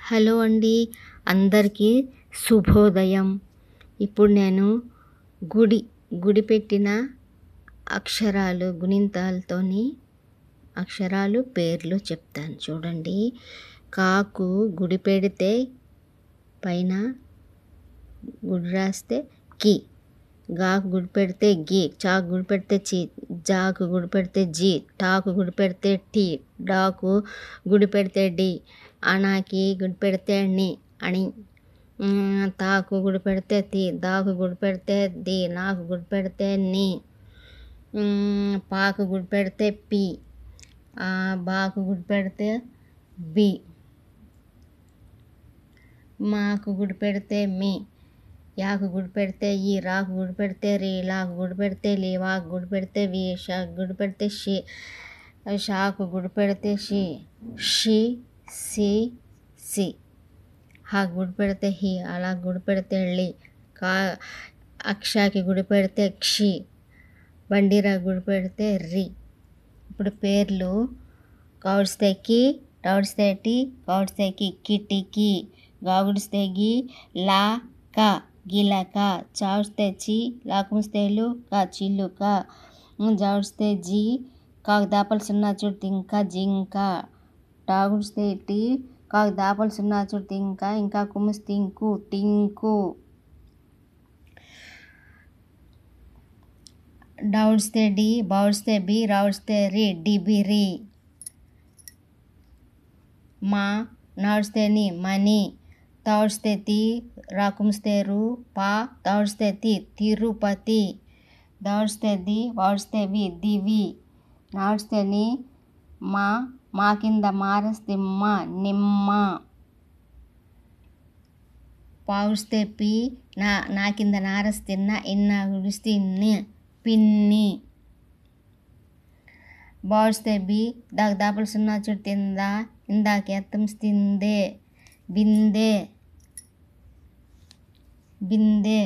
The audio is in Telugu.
హలో అండి, అందరికీ శుభోదయం. ఇప్పుడు నేను గుడి పెట్టిన అక్షరాలు గుణింతాలతోని అక్షరాలు పేర్లు చెప్తాను చూడండి. కాకు గుడి పెడితే పైన గుడి రాస్తే కి, గాకు గుడి పెడితే గి, చాకు గుడి పెడితే చి, జాకు గుడి పెడితే జి, టాకు గుడి పెడితే టి, డాకు గుడి పెడితే డి, అనాకి గుడి పెడితే ని అని, తాకు గుడి పెడితే తి, దాకు గుడి పెడితే ది, నాకు గుడి పెడితే ని, పాకు గుడి పెడితే పి, బాకు గుడి పెడితే బి, మాకు గుడి పెడితే మీ, యాకు గుడి పెడితే ఈ, రాకు గుడి పెడితే రి, లాకు గుడి పెడితే లి, వాకు గుడి పెడితే వి, షాకు గుడి పెడితే షి, షాకు గుడి పెడితే షి, షి సి సి, హాకు గుడి పెడితే హి, అలా గుడి పెడితే ళి, అక్షాకి గుడి పెడితే క్షి, బండిరా గుడి పెడితే రి. ఇప్పుడు పేర్లు కౌడిస్తే కి, టౌడిస్తే టి, కౌడిస్తే కి, కిటికి, గాగుడిస్తే గి, లా క, గిలక, చావుడిస్తే చి, లాకుమిస్తే లు, క, చిలుక, జావుడిస్తే జి, కాకు దాపలు సున్నా చూడు తింక, జింక, టాగుడిస్తే టి, కాకు దాపలు సున్నా చూడు తింక, ఇంకా కుమ్మిస్తే ఇంకు, టింకు, డౌడిస్తే డి, బావుడిస్తే బి, రావుడిస్తే రి, డిబిరి, మా, నాడుస్తే ని, మని, తావుడిస్తే తి, రాకుమిస్తే రు, పా, తావుడిస్తే తి, తిరుపతి, దావుడిస్తే ది, వావుడిస్తే వి, దివి, నావుడిస్తే ని, మా కింద మారస్తే మ, నిమ్మ, పావుడిస్తే పి, నా కింద నారస్తే న, ఇన్న గుడిస్తే ని, పిన్ని, బావుడిస్తే బి, దాకు దాపలు సున్నా చూడు తిందా, ఇందాక ఎత్తంస్తే బిందె, బిందె,